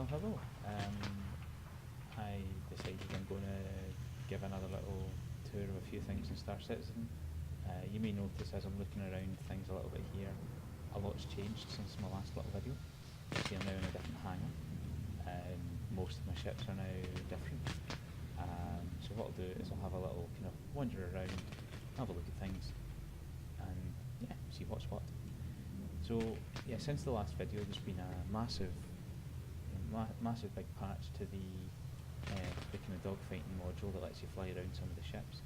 hello. I decided I'm going to give another little tour of a few things in Star Citizen. You may notice as I'm looking around things a little bit here, a lot's changed since my last little video. See, I'm now in a different hangar. Most of my ships are now different. So what I'll do is I'll have a little kind of wander around, have a look at things, and yeah, see what's what. So yeah, since the last video, there's been a massive big patch to the kind of dogfighting module that lets you fly around some of the ships.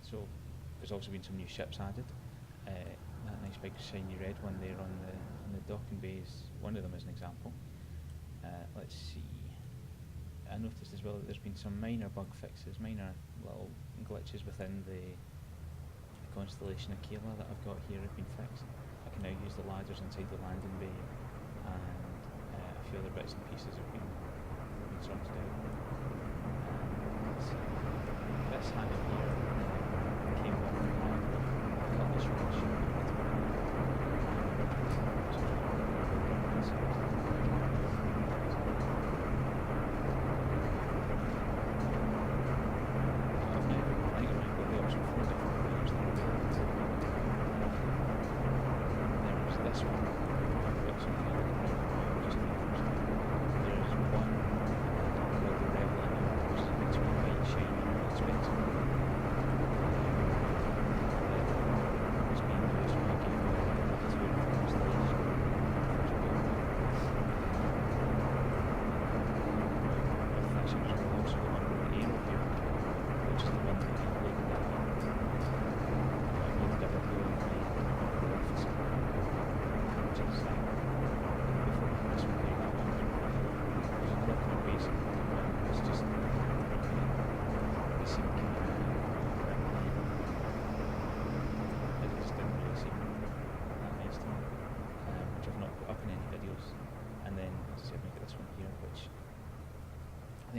So there's also been some new ships added. That nice big shiny red one there on the docking bays, one of them is an example. Let's see. I noticed as well that there's been some minor bug fixes, minor little glitches within the constellation Aquila that I've got here have been fixed. I can now use the ladders inside the landing bay, and a few other bits and pieces have been sorted out. This hangar here came with a Cutlass Red ship.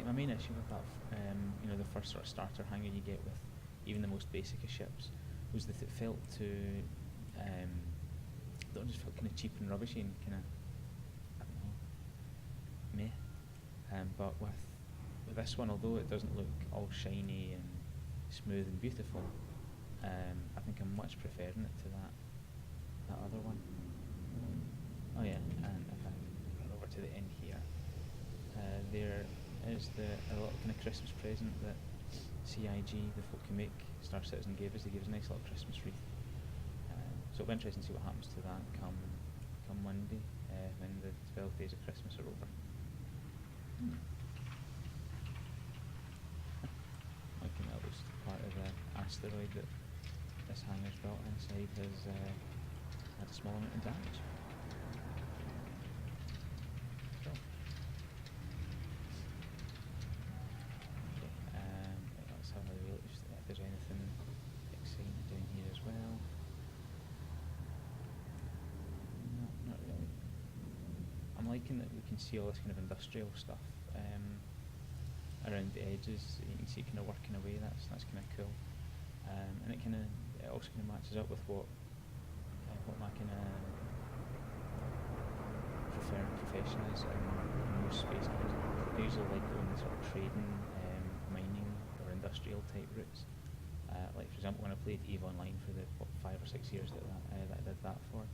My main issue with that, the first sort of starter hangar you get with even the most basic of ships, was that it felt just felt kind of cheap and rubbishy and kind of, I don't know, meh. But with this one, although it doesn't look all shiny and smooth and beautiful, I think I'm much preferring it to that other one. Oh yeah, and if I run over to the end here, there is a little kind of Christmas present that CIG, the folk who make Star Citizen, gave us. They gave us a nice little Christmas wreath. So it'll be interesting to see what happens to that come Monday, when the 12 days of Christmas are over. Looking at this part of the asteroid that this hangar's built inside has had a small amount of damage. Let's have a look if there's anything exciting down here as well. No, not really. I'm liking that we can see all this kind of industrial stuff around the edges. You can see kind of working away. That's kind of cool, and it also kind of matches up with what my kind of preferred profession is in most space cars. I usually like going sort of trading, mining, or industrial type routes. Like for example, when I played EVE Online for the 5 or 6 years that I did that for,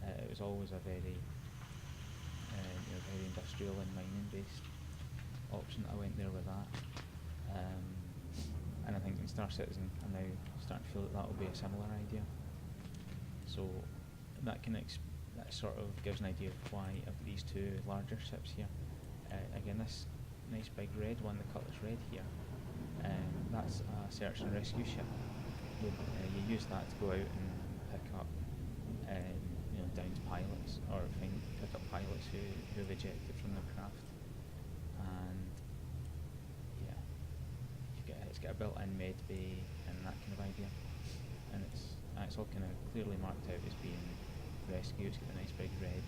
it was always a very very industrial and mining based option that I went there with that. And I think in Star Citizen I'm now starting to feel that will be a similar idea. So that sort of gives an idea of why I've got these two larger ships here. Again, this nice big red one, the Cutlass Red here, that's a search and rescue ship. You use that to go out and pick up downed pilots, or pick up pilots who have ejected from the craft. And yeah, it's got a built-in med bay and that kind of idea. And it's all kind of clearly marked out as being rescue. It's got a nice big red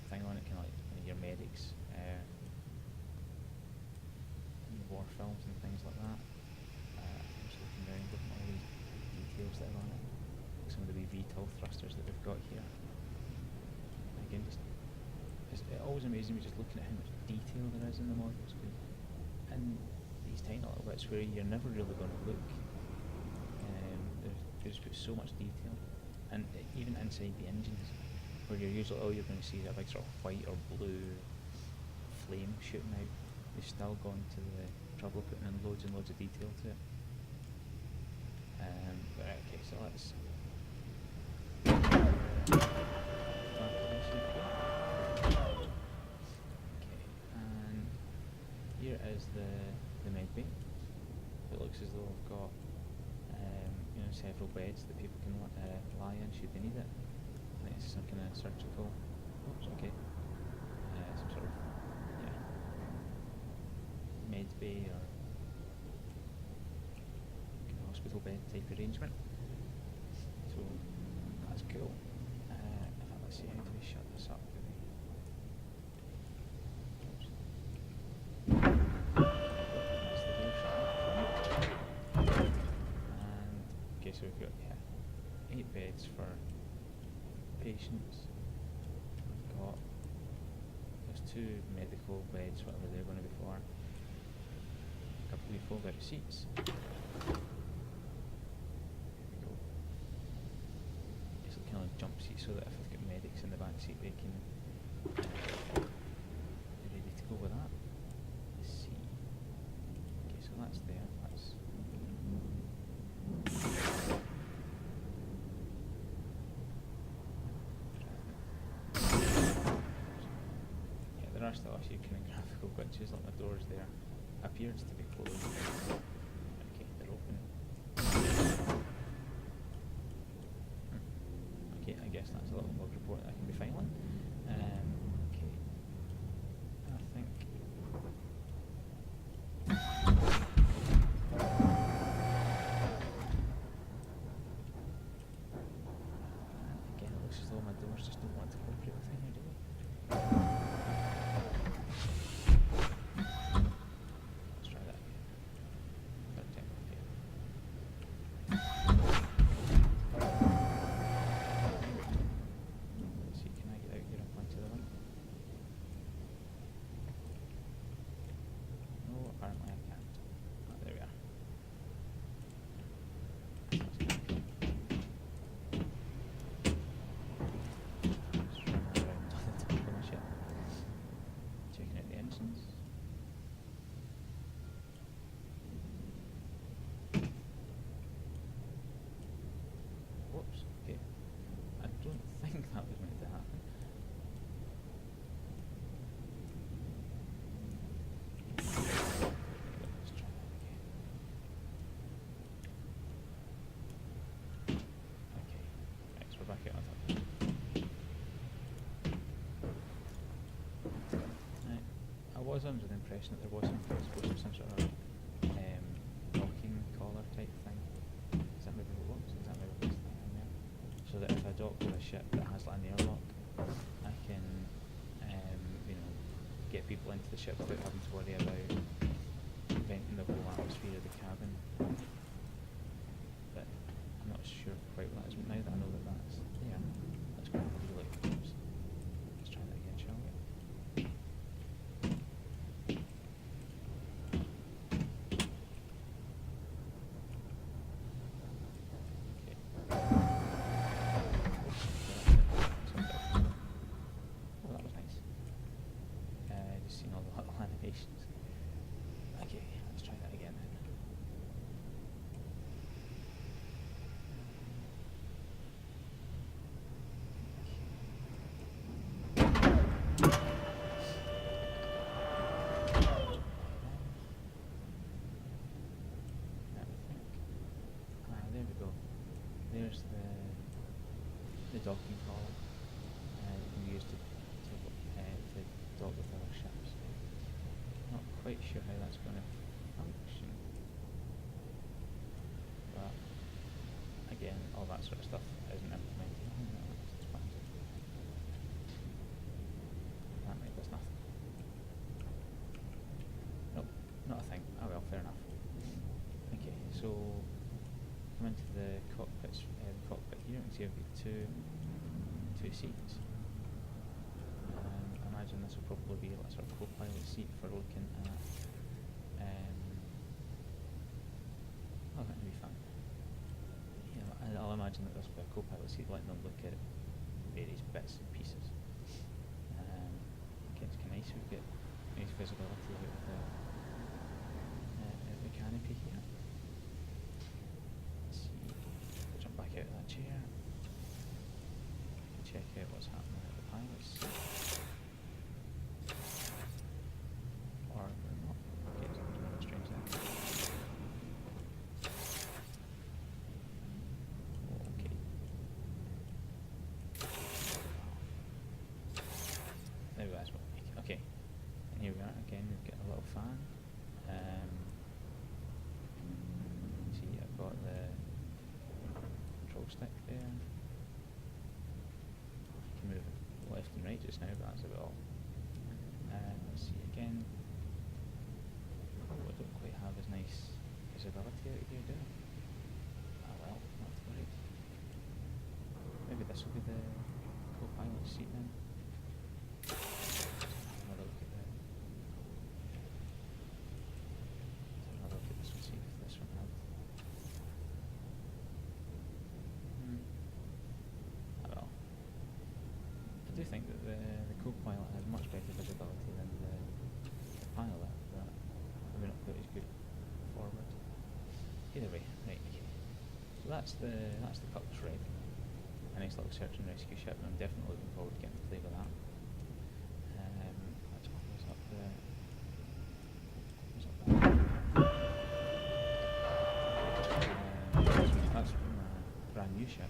thing on it, kind of like your medics in war films and things like that. I'm just looking around, looking at all these details that are on it. Some of the wee VTOL thrusters that we've got here. Again, just it always amazes me just looking at how much detail there is in the models. And these tiny little bits where you're never really going to look, they just put so much detail. And even inside the engines, where you're usually all you're going to see is a big sort of white or blue flame shooting out, they've still gone to the trouble of putting in loads and loads of detail to it. But okay, so let's okay, and here is the med bay. It looks as though we've got several beds that people can lie in should they need it. I think it's some kind of surgical. Oops, okay. Some sort of med bay or hospital bed type arrangement. So that's cool. In fact, let's see, how do we shut this up? That's the door shut up. And okay, so we've got 8 beds for patients. We've got there's 2 medical beds, whatever they're going to be for. A couple of fold-out seats. Kind of jump seat so that if I've got medics in the back seat they can be ready to go with that. Let's see. Okay, so that's there. That's yeah, there are still a few kind of graphical glitches, like the doors there appears to be closed. Okay, they're open. I guess that's a little bug report that I can be filing. Okay, I think again it looks as though my doors just don't want to cooperate with me here, do they? Let's try that again. Third time, okay. Whoops, okay. I don't think that was meant to happen. Let's try that again. Okay, right, so we're back out on top. Right. I was under the impression that there was some sort of docking collar type thing. Is that maybe what it was? Is that maybe what's that in there? So that if I dock with a ship that has like an airlock, I can get people into the ship without having to worry about venting the whole atmosphere of the cabin. But I'm not sure quite what that is. But now that I know that that's there, that's going to be really close. Let's try that again, shall we? Okay, let's try that again then. There we go. There's the docking collar you can use to dock with other ships. Not quite sure how that's going to function, but again, all that sort of stuff isn't implemented. Oh, no, that's expanded. That might does nothing. Nope, not a thing. Oh well, fair enough. Okay, so come into the cockpit here. You can see I've got two seats. I imagine this will probably be like a sort of co-pilot seat for looking at. Oh, that would be fun. Yeah, I'll imagine that this will be a co-pilot seat, letting them look at various bits and pieces. Okay, it's kind of nice. We've got nice visibility out of the canopy here. Let's see. Jump back out of that chair. Check out what's happening at the pilots. Or not. Okay, there's another strange there. Okay. There we go, that's what we make. Okay. And here we are again, we've got a little fan. See, I've got the control stick there. Move it left and right just now, but that's about all. Let's see again. Oh, I don't quite have as nice visibility out here, do I? Ah well, not to worry. Maybe this will be the co-pilot seat then. Another look at another look at this one, see if this one had. I do think that the co-pilot has much better visibility than the pilot, but maybe not quite as good forward. Either way, right, okay. So that's the Cutlass Red. A nice little search and rescue ship, and I'm definitely looking forward to getting to play with that. Let's close up the... That's my brand new ship.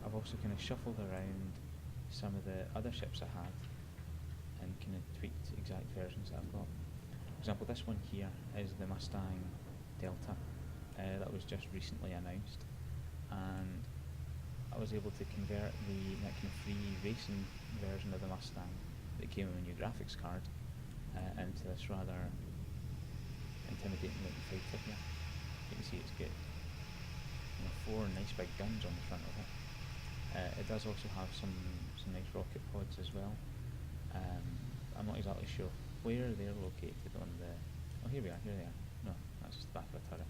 I've also kind of shuffled around some of the other ships I had and kind of tweaked exact versions that I've got. For example, this one here is the Mustang Delta that was just recently announced, and I was able to convert that kind of free racing version of the Mustang that came with a new graphics card into this rather intimidating looking fighter here. You can see it's got 4 nice big guns on the front of it. It does also have some nice rocket pods as well. I'm not exactly sure where they're located on the... Oh, here we are, here they are. No, that's just the back of a turret.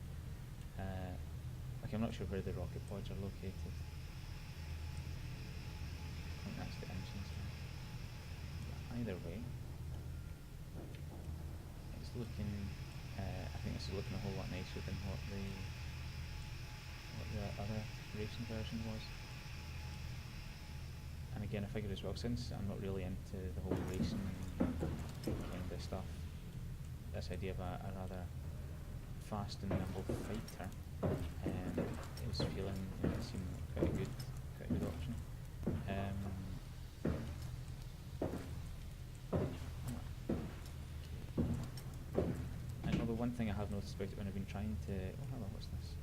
I'm not sure where the rocket pods are located. I think that's the engines there. But either way, it's looking... I think this is looking a whole lot nicer than what the other racing version was. And again, I figured as well, since I'm not really into the whole racing kind of stuff, this idea of a rather fast and nimble fighter is feeling, it seemed quite a good option. And although one thing I have noticed about it when I've been trying to... Oh, hello, what's this?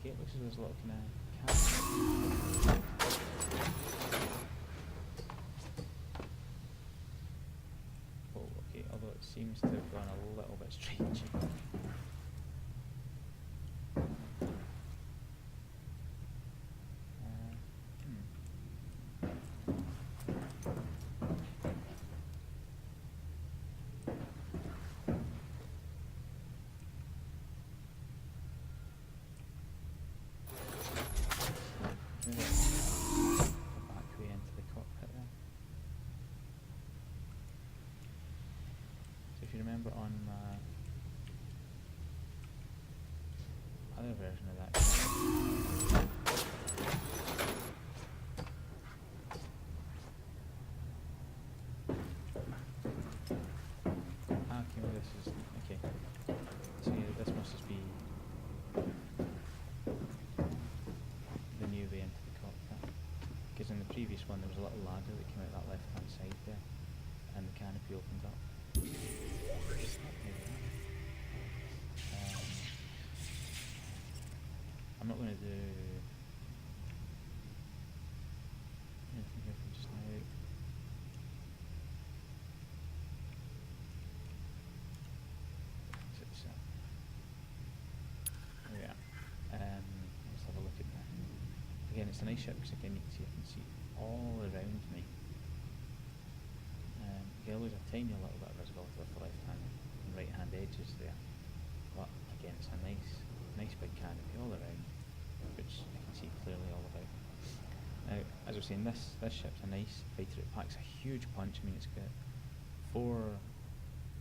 Okay, it looks as though there's a little kind of cat. Oh, okay, although it seems to have gone a little bit strange. Back way into the cockpit there. So if you remember on my other version of that, okay, well this is, okay, so yeah, this must just be the new way into little ladder that came out that left hand side there, and the canopy opened up. Maybe that. I'm not going to do anything here for just now. There we are. Let's have a look at that. Again, it's a nice ship because again you can see all around me. You can lose a tiny little bit of visibility with the left hand and right hand edges there, but again it's a nice big canopy all around, which I can see clearly all about. Now, as I was saying, this ship's a nice fighter. It packs a huge punch. I mean, it's got 4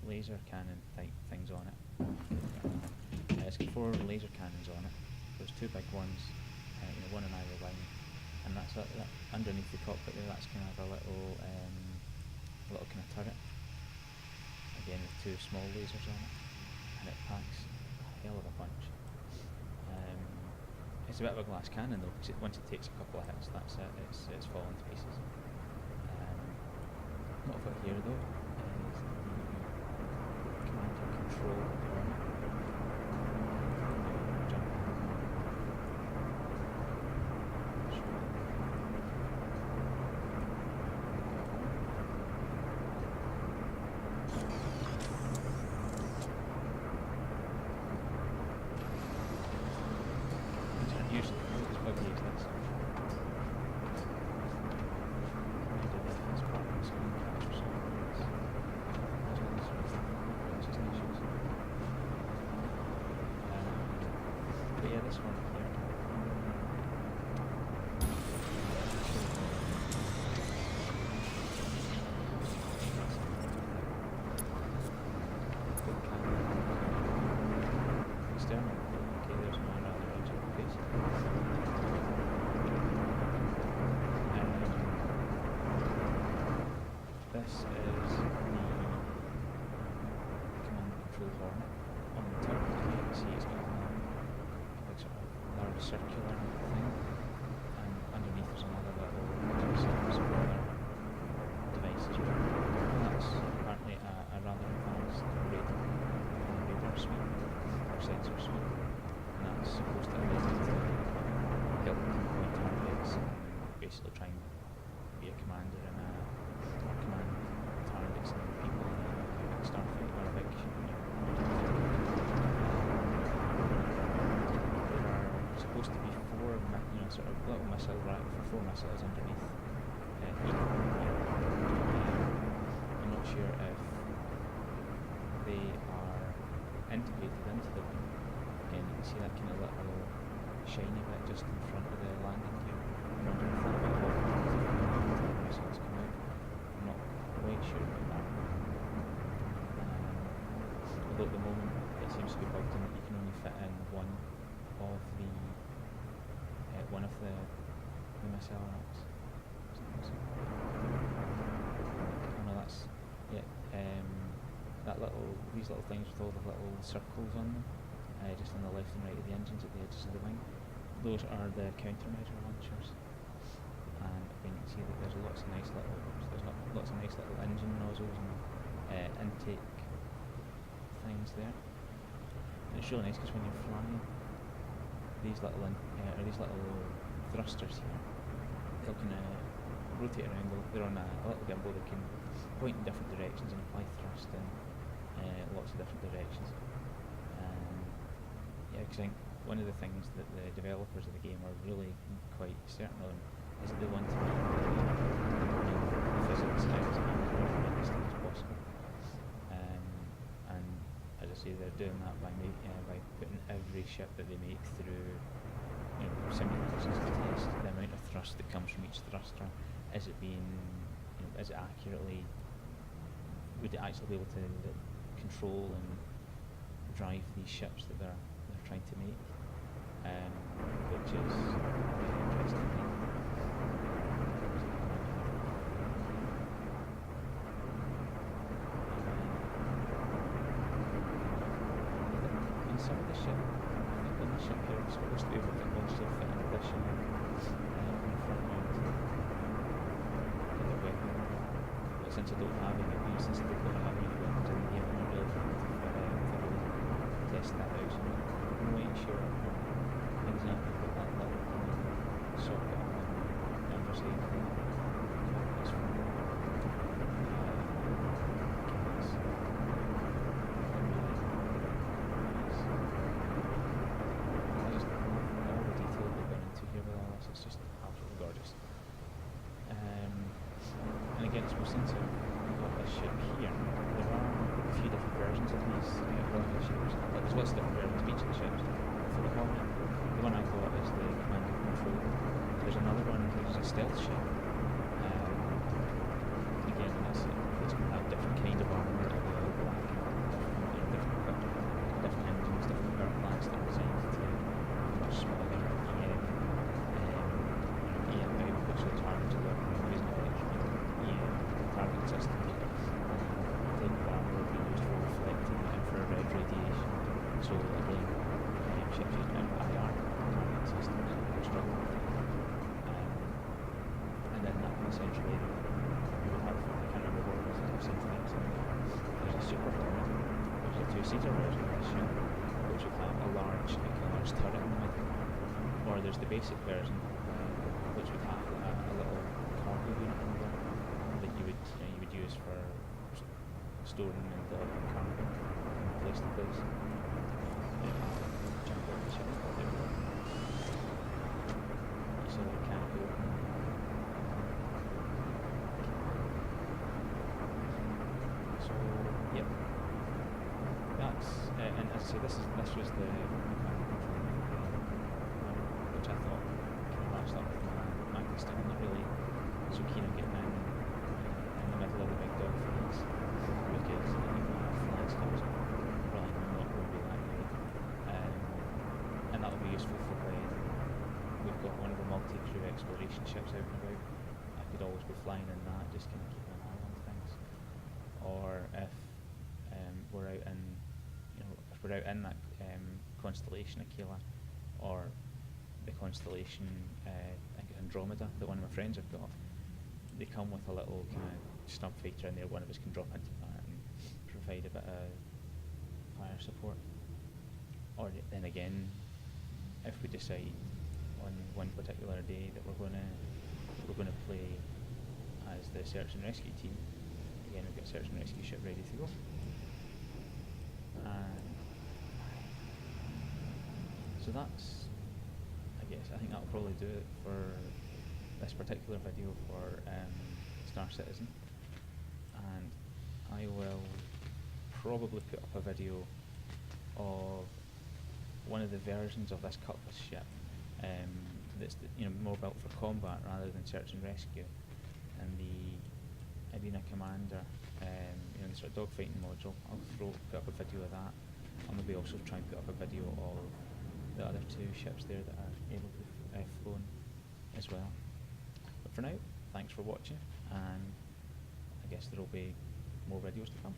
laser cannon type things on it. It's got 4 laser cannons on it. There's 2 big ones, one in either line, and that's that underneath the cockpit there. That's kind of a little kind of turret. Again, with 2 small lasers on it, and it packs a hell of a punch. It's a bit of a glass cannon though, because once it takes a couple of hits, that's it. It's falling to pieces. What I've got here though is the command and control of the Hornet. Jump in. Usually, it's buggy as this. But yeah, this one here. External. Okay, there's one rather edge of the face. This is the command and control Hornet. On the top, you can see it's got a sort of large circular thing, and underneath there's another little smaller device as well. And that's apparently a rather advanced radar suite, or sensor suite, and that's supposed to allow you to help point targets and basically try and be a commander and command targets and people in a starfight or a big ship. There are supposed to be 4 sort of little missile rack for 4 missiles underneath here. I'm not sure if they are integrated into the wing. Again, you can see that kind of little shiny bit just in front of the landing gear. I'm wondering if that bit of missiles come out. I'm not quite sure about that. Although at the moment it seems to be bugged in that you can only fit in one of the missile racks. Oh no, that's these little things with all the little circles on them, just on the left and right of the engines at the edges of the wing. Those are the countermeasure launchers. And again, you can see that there's lots of nice little engine nozzles and intake things there. And it's really nice because when you're flying, these little thrusters here, they'll kind of rotate around. They're on a little gimbal that can point in different directions and apply thrust in lots of different directions. Yeah, because I think one of the things that the developers of the game are really quite certain on is that they want to make the physics as realistic as possible. And as I say, they're doing that by putting every ship that they make through simulations to test the amount of thrust that comes from each thruster. Is it accurately? Would it actually be able to control and drive these ships that they're trying to make? Which is very interesting. And some of the ship, I think on the ship here is supposed to be able to also fit an additional front mount since I don't have it, since I don't have any weapons in the game, I'm not really looking to thoroughly test that out. So I'm not quite sure exactly what that little kind of socket on the underside of the is from. It's just absolutely gorgeous. And again, I suppose since I've got this ship here, there are a few different versions of these rocket ships. There's lots of different versions of each of the ships. For the Hornet, the one I got is the command and control. There's another one which is a stealth ship. Again, it's got a different kind of armour, a little black, different engines, different power plants that are designed to be much smaller. So it's hard to work using target system. Type of armour will be used for reflecting infrared radiation. So again, ships using IR target systems will struggle with it. And then that essentially you would have, I can't remember what it was, I've seen things. There's a super Hornet, there's a two-seater version of this ship, which would have a large turret in the middle. Or there's the basic version, which would have a little cargo unit in there that you would use for storing and delivering cargo from place to place. Jump over the ship, there we go. You saw the canopy open. So, yep. That's and as I say, this was the which I thought kind of matched up with my still not really so keen on getting in the middle of the big dog fights because flying stuff's probably not going to be that great. And that'll be useful for when we've got one of the multi-crew exploration ships out and about. I could always be flying in that, just kind of keeping an eye on things. Or if we're out in, if we're out in that constellation Aquila, or the constellation, I think it's Andromeda, that one of my friends have got. They come with a little kind of snub fighter in there. One of us can drop into that and provide a bit of fire support. Or then again, if we decide on one particular day that we're going to play as the search and rescue team, again we've got a search and rescue ship ready to go. So that's, I think that'll probably do it for this particular video for Star Citizen, and I will probably put up a video of one of the versions of this Cutlass ship that's more built for combat rather than search and rescue, and the Arena Commander, the sort of dogfighting module. I'll put up a video of that. I'll maybe also try and put up a video of the other two ships there that are able to be flown as well. But for now, thanks for watching, and I guess there will be more videos to come.